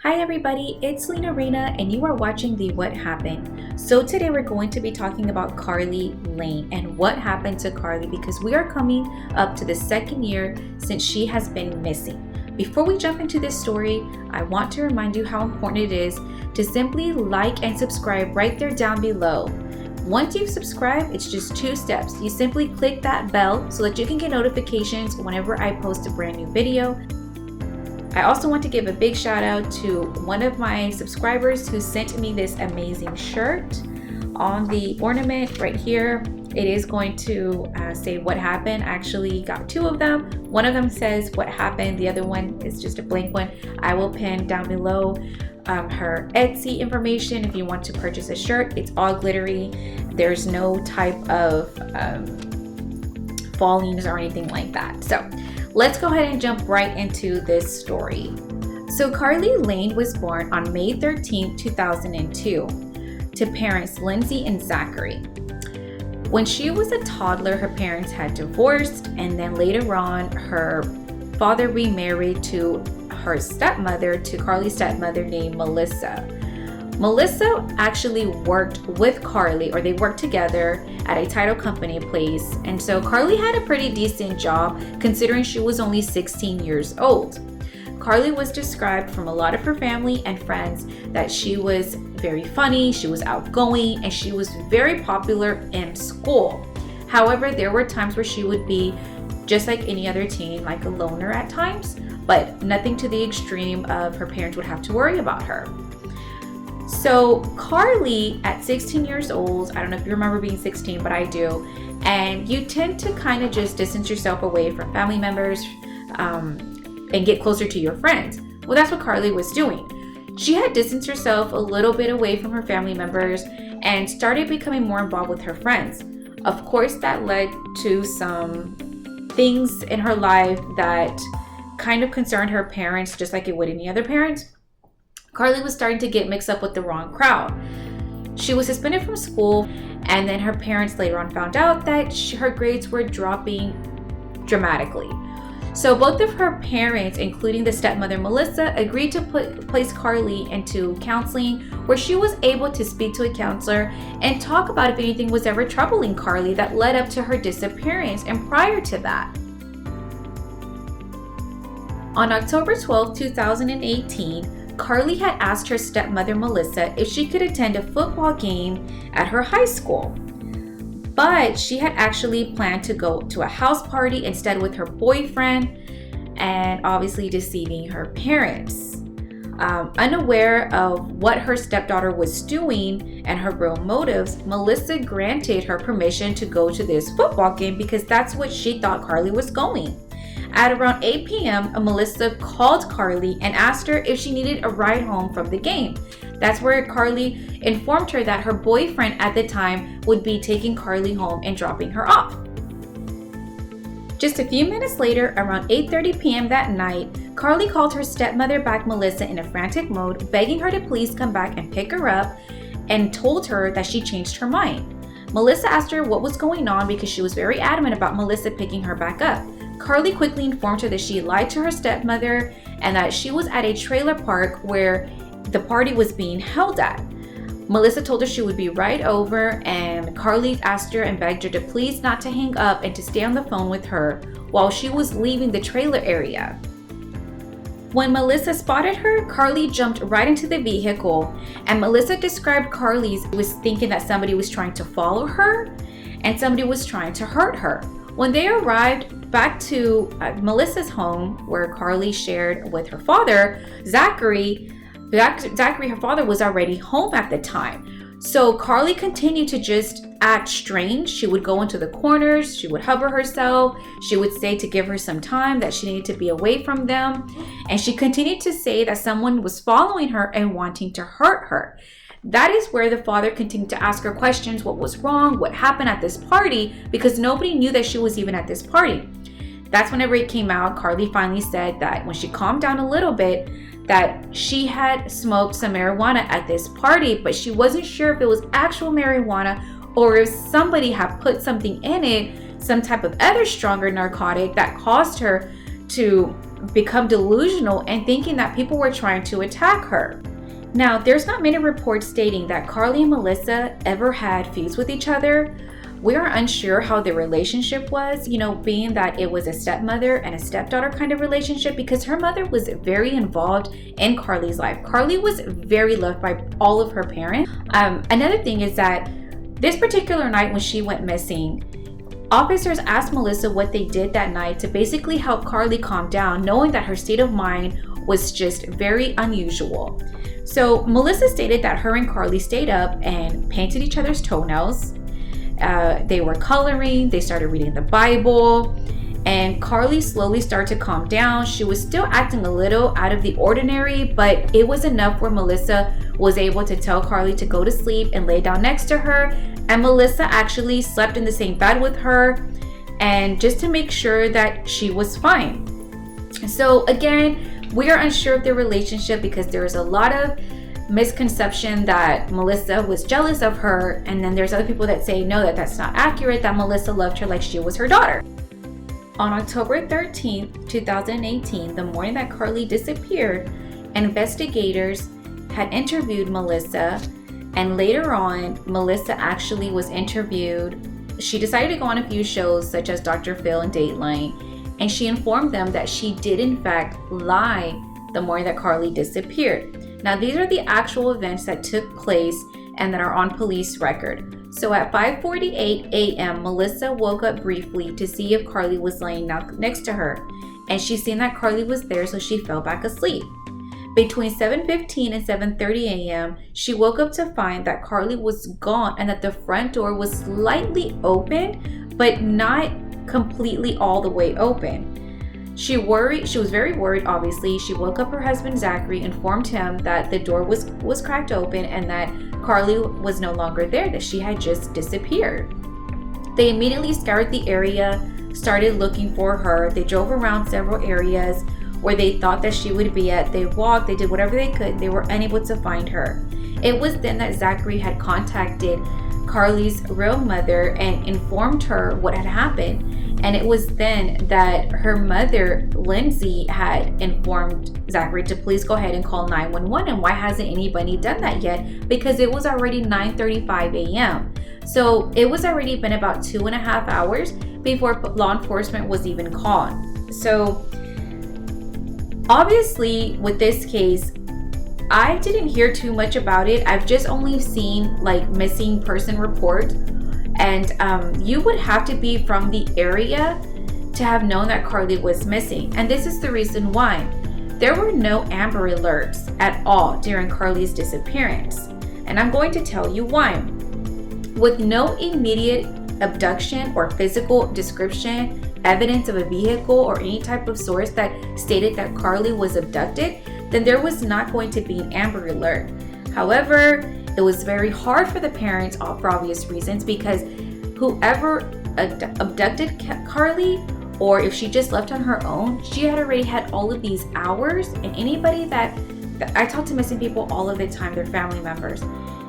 Hi everybody, it's Lena Reina and you are watching the What Happened. So today we're going to be talking about Carly Lane and what happened to Carly because we are coming up to the second year since she has been missing. Before we jump into this story, I want to remind you how important it is to simply like and subscribe right there down below. Once you've subscribed, it's just 2 steps. You simply click that bell so that you can get notifications whenever I post a brand new video. I also want to give a big shout out to one of my subscribers who sent me this amazing shirt. On the ornament right here, it is going to say what happened. I actually got 2 of them. One of them says what happened. The other one is just a blank one. I will pin down below her Etsy information if you want to purchase a shirt. It's all glittery. There's no type of fallings or anything like that. So let's go ahead and jump right into this story. So Carly Lane was born on May 13, 2002 to parents Lindsay and Zachary. When she was a toddler, her parents had divorced, and then later on, her father remarried to Carly's stepmother named Melissa. Melissa actually worked with Carly, or they worked together at a title company place, and so Carly had a pretty decent job considering she was only 16 years old. Carly was described from a lot of her family and friends that she was very funny, she was outgoing, and she was very popular in school. However, there were times where she would be just like any other teen, like a loner at times, but nothing to the extreme of her parents would have to worry about her. So Carly, at 16 years old, I don't know if you remember being 16, but I do, and you tend to kind of just distance yourself away from family members and get closer to your friends. Well, that's what Carly was doing. She had distanced herself a little bit away from her family members and started becoming more involved with her friends. Of course, that led to some things in her life that kind of concerned her parents, just like it would any other parents. Carly was starting to get mixed up with the wrong crowd. She was suspended from school, and then her parents later on found out that her grades were dropping dramatically. So both of her parents, including the stepmother Melissa, agreed to place Carly into counseling, where she was able to speak to a counselor and talk about if anything was ever troubling Carly that led up to her disappearance and prior to that. On October 12, 2018, Carly had asked her stepmother Melissa if she could attend a football game at her high school. But she had actually planned to go to a house party instead with her boyfriend, and obviously deceiving her parents. Unaware of what her stepdaughter was doing and her real motives, Melissa granted her permission to go to this football game because that's what she thought Carly was going. At around 8 p.m., Melissa called Carly and asked her if she needed a ride home from the game. That's where Carly informed her that her boyfriend at the time would be taking Carly home and dropping her off. Just a few minutes later, around 8:30 p.m. that night, Carly called her stepmother back, Melissa, in a frantic mode, begging her to please come back and pick her up, and told her that she changed her mind. Melissa asked her what was going on because she was very adamant about Melissa picking her back up. Carly quickly informed her that she lied to her stepmother and that she was at a trailer park where the party was being held at. Melissa told her she would be right over, and Carly asked her and begged her to please not to hang up and to stay on the phone with her while she was leaving the trailer area. When Melissa spotted her, Carly jumped right into the vehicle, and Melissa described Carly was thinking that somebody was trying to follow her and somebody was trying to hurt her. When they arrived back to Melissa's home, where Carly shared with her father, Zachary, her father, was already home at the time. So Carly continued to just act strange. She would go into the corners, she would hover herself, she would say to give her some time, that she needed to be away from them, and she continued to say that someone was following her and wanting to hurt her. That is where the father continued to ask her questions. What was wrong? What happened at this party? Because nobody knew that she was even at this party. That's whenever it came out, Carly finally said that when she calmed down a little bit, that she had smoked some marijuana at this party, but she wasn't sure if it was actual marijuana or if somebody had put something in it, some type of other stronger narcotic that caused her to become delusional and thinking that people were trying to attack her. Now, there's not many reports stating that Carly and Melissa ever had feuds with each other. We are unsure how their relationship was, being that it was a stepmother and a stepdaughter kind of relationship, because her mother was very involved in Carly's life. Carly was very loved by all of her parents. Another thing is that this particular night when she went missing, officers asked Melissa what they did that night to basically help Carly calm down, knowing that her state of mind was just very unusual. So Melissa stated that her and Carly stayed up and painted each other's toenails. They were coloring, they started reading the Bible, and Carly slowly started to calm down. She was still acting a little out of the ordinary, but it was enough where Melissa was able to tell Carly to go to sleep and lay down next to her. And Melissa actually slept in the same bed with her, and just to make sure that she was fine. So again, we are unsure of their relationship because there is a lot of misconception that Melissa was jealous of her, and then there's other people that say no, that's not accurate, that Melissa loved her like she was her daughter. On October 13th, 2018, the morning that Carly disappeared, investigators had interviewed Melissa, and later on, Melissa actually was interviewed. She decided to go on a few shows such as Dr. Phil and Dateline, and she informed them that she did in fact lie the morning that Carly disappeared. Now, these are the actual events that took place and that are on police record. So at 5:48 a.m., Melissa woke up briefly to see if Carly was laying next to her, and she seen that Carly was there, so she fell back asleep. Between 7:15 and 7:30 a.m., she woke up to find that Carly was gone and that the front door was slightly open, but not completely all the way open. She was very worried, obviously. She woke up her husband Zachary, informed him that the door was cracked open and that Carly was no longer there, that she had just disappeared. They immediately scoured the area, started looking for her. They drove around several areas where they thought that she would be at. They walked, they did whatever they could. They were unable to find her. It was then that Zachary had contacted Carly's real mother and informed her what had happened. And it was then that her mother, Lindsay, had informed Zachary to please go ahead and call 911. And why hasn't anybody done that yet? Because it was already 9:35 a.m. So it was already been about 2.5 hours before law enforcement was even called. So obviously with this case, I didn't hear too much about it. I've just only seen like missing person report. And you would have to be from the area to have known that Carly was missing. And this is the reason why. There were no Amber Alerts at all during Carly's disappearance. And I'm going to tell you why. With no immediate abduction or physical description, evidence of a vehicle or any type of source that stated that Carly was abducted, then there was not going to be an Amber Alert. However, it was very hard for the parents for obvious reasons, because whoever abducted Carly, or if she just left on her own, she had already had all of these hours. And anybody that I talk to missing people all of the time, they're family members.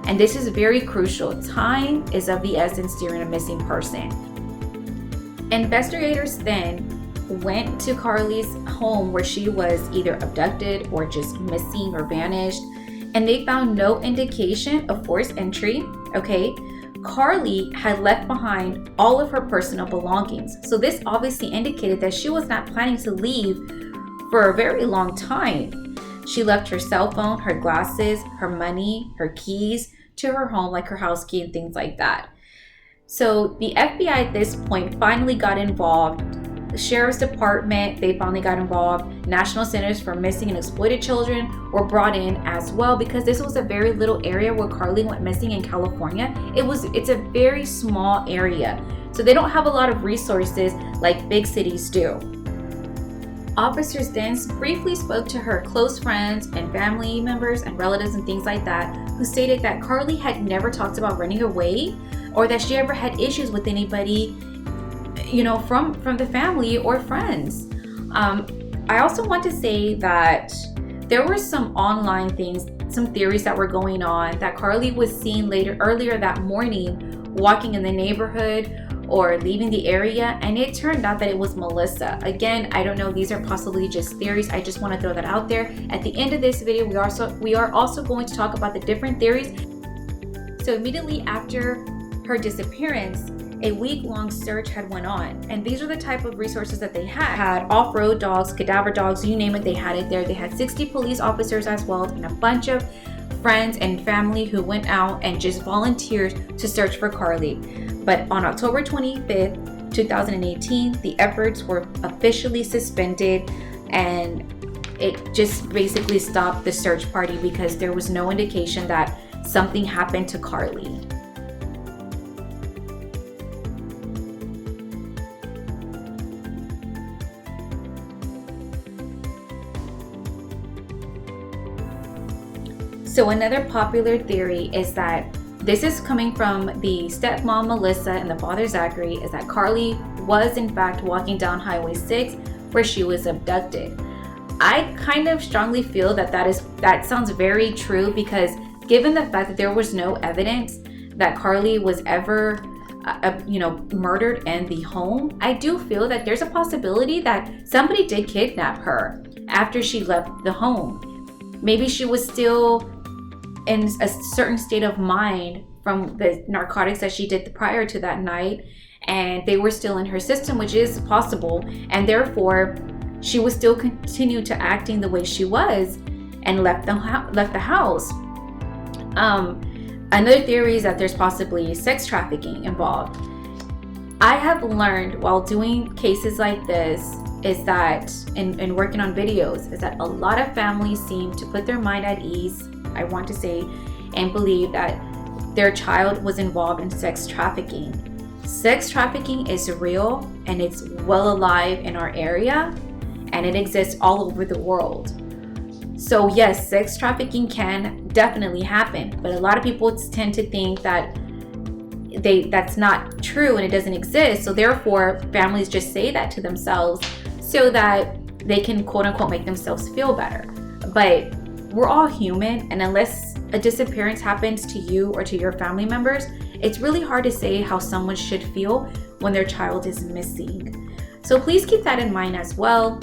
And this is very crucial. Time is of the essence during a missing person. Investigators then went to Carly's home where she was either abducted or just missing or vanished. And they found no indication of forced entry, okay? Carly had left behind all of her personal belongings. So this obviously indicated that she was not planning to leave for a very long time. She left her cell phone, her glasses, her money, her keys to her home, like her house key and things like that. So the FBI at this point finally got involved. The Sheriff's Department, they finally got involved. National Centers for Missing and Exploited Children were brought in as well, because this was a very little area where Carly went missing in California. It's a very small area. So they don't have a lot of resources like big cities do. Officers then briefly spoke to her close friends and family members and relatives and things like that, who stated that Carly had never talked about running away or that she ever had issues with anybody, from the family or friends. I also want to say that there were some online things, some theories that were going on, that Carly was seen earlier that morning walking in the neighborhood, or leaving the area, and it turned out that it was Melissa. Again, I don't know, these are possibly just theories. I just want to throw that out there. At the end of this video, we are also going to talk about the different theories. So immediately after her disappearance, a week-long search had went on, and these are the type of resources that they had off-road dogs, cadaver dogs, you name it, they had it there. They had 60 police officers as well, and a bunch of friends and family who went out and just volunteered to search for Carly. But on October 25th, 2018, the efforts were officially suspended, and it just basically stopped the search party because there was no indication that something happened to Carly. So another popular theory is that this is coming from the stepmom Melissa and the father Zachary, is that Carly was in fact walking down Highway 6 where she was abducted. I kind of strongly feel that that sounds very true, because given the fact that there was no evidence that Carly was ever murdered in the home, I do feel that there's a possibility that somebody did kidnap her after she left the home. Maybe she was still in a certain state of mind from the narcotics that she did prior to that night, and they were still in her system, which is possible, and therefore she was still continued to acting the way she was and left the house. Another theory is that there's possibly sex trafficking involved. I have learned while doing cases like this is that, and working on videos, is that a lot of families seem to put their mind at ease, I want to say, and believe that their child was involved in sex trafficking. Sex trafficking is real, and it's well alive in our area, and it exists all over the world. So yes, sex trafficking can definitely happen, but a lot of people tend to think that that's not true and it doesn't exist. So therefore, families just say that to themselves so that they can quote unquote make themselves feel better. But we're all human, and unless a disappearance happens to you or to your family members, it's really hard to say how someone should feel when their child is missing. So please keep that in mind as well.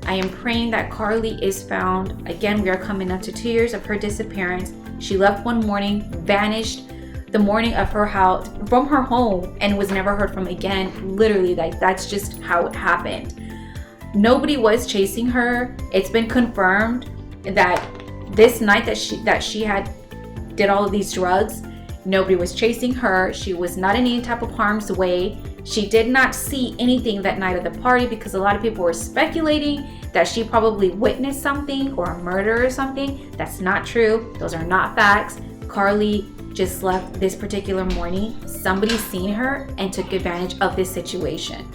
I am praying that Carly is found. Again, we are coming up to 2 years of her disappearance. She left one morning, vanished the morning of her house, from her home, and was never heard from again. Literally, that's just how it happened. Nobody was chasing her. It's been confirmed that this night that she had did all of these drugs, nobody was chasing her. She was not in any type of harm's way. She did not see anything that night at the party, because a lot of people were speculating that she probably witnessed something or a murder or something. That's not true. Those are not facts. Carly just left this particular morning. Somebody seen her and took advantage of this situation.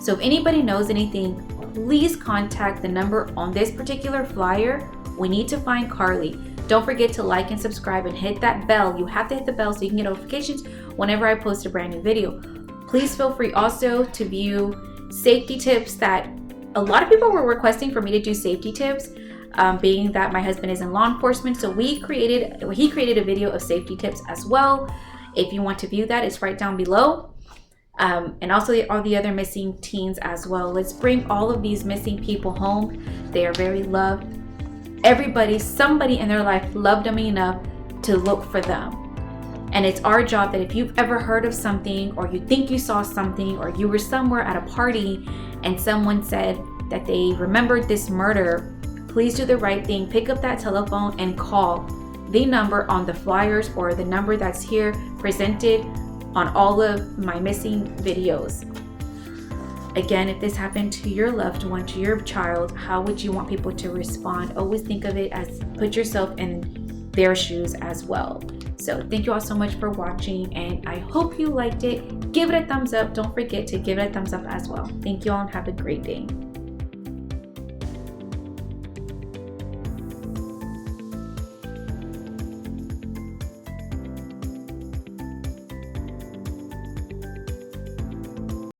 So if anybody knows anything, please contact the number on this particular flyer. We need to find Carly. Don't forget to like and subscribe and hit that bell. You have to hit the bell so you can get notifications whenever I post a brand new video. Please feel free also to view safety tips that a lot of people were requesting for me to do safety tips, being that my husband is in law enforcement. So he created a video of safety tips as well. If you want to view that, it's right down below. And also all the other missing teens as well. Let's bring all of these missing people home. They are very loved. Somebody in their life loved them enough to look for them. And it's our job that if you've ever heard of something, or you think you saw something, or you were somewhere at a party and someone said that they remembered this murder, please do the right thing. Pick up that telephone and call the number on the flyers, or the number that's here presented on all of my missing videos. Again, if this happened to your loved one, to your child, how would you want people to respond? Always think of it as put yourself in their shoes as well. So thank you all so much for watching, and I hope you liked it. Give it a thumbs up. Don't forget to give it a thumbs up as well. Thank you all and have a great day.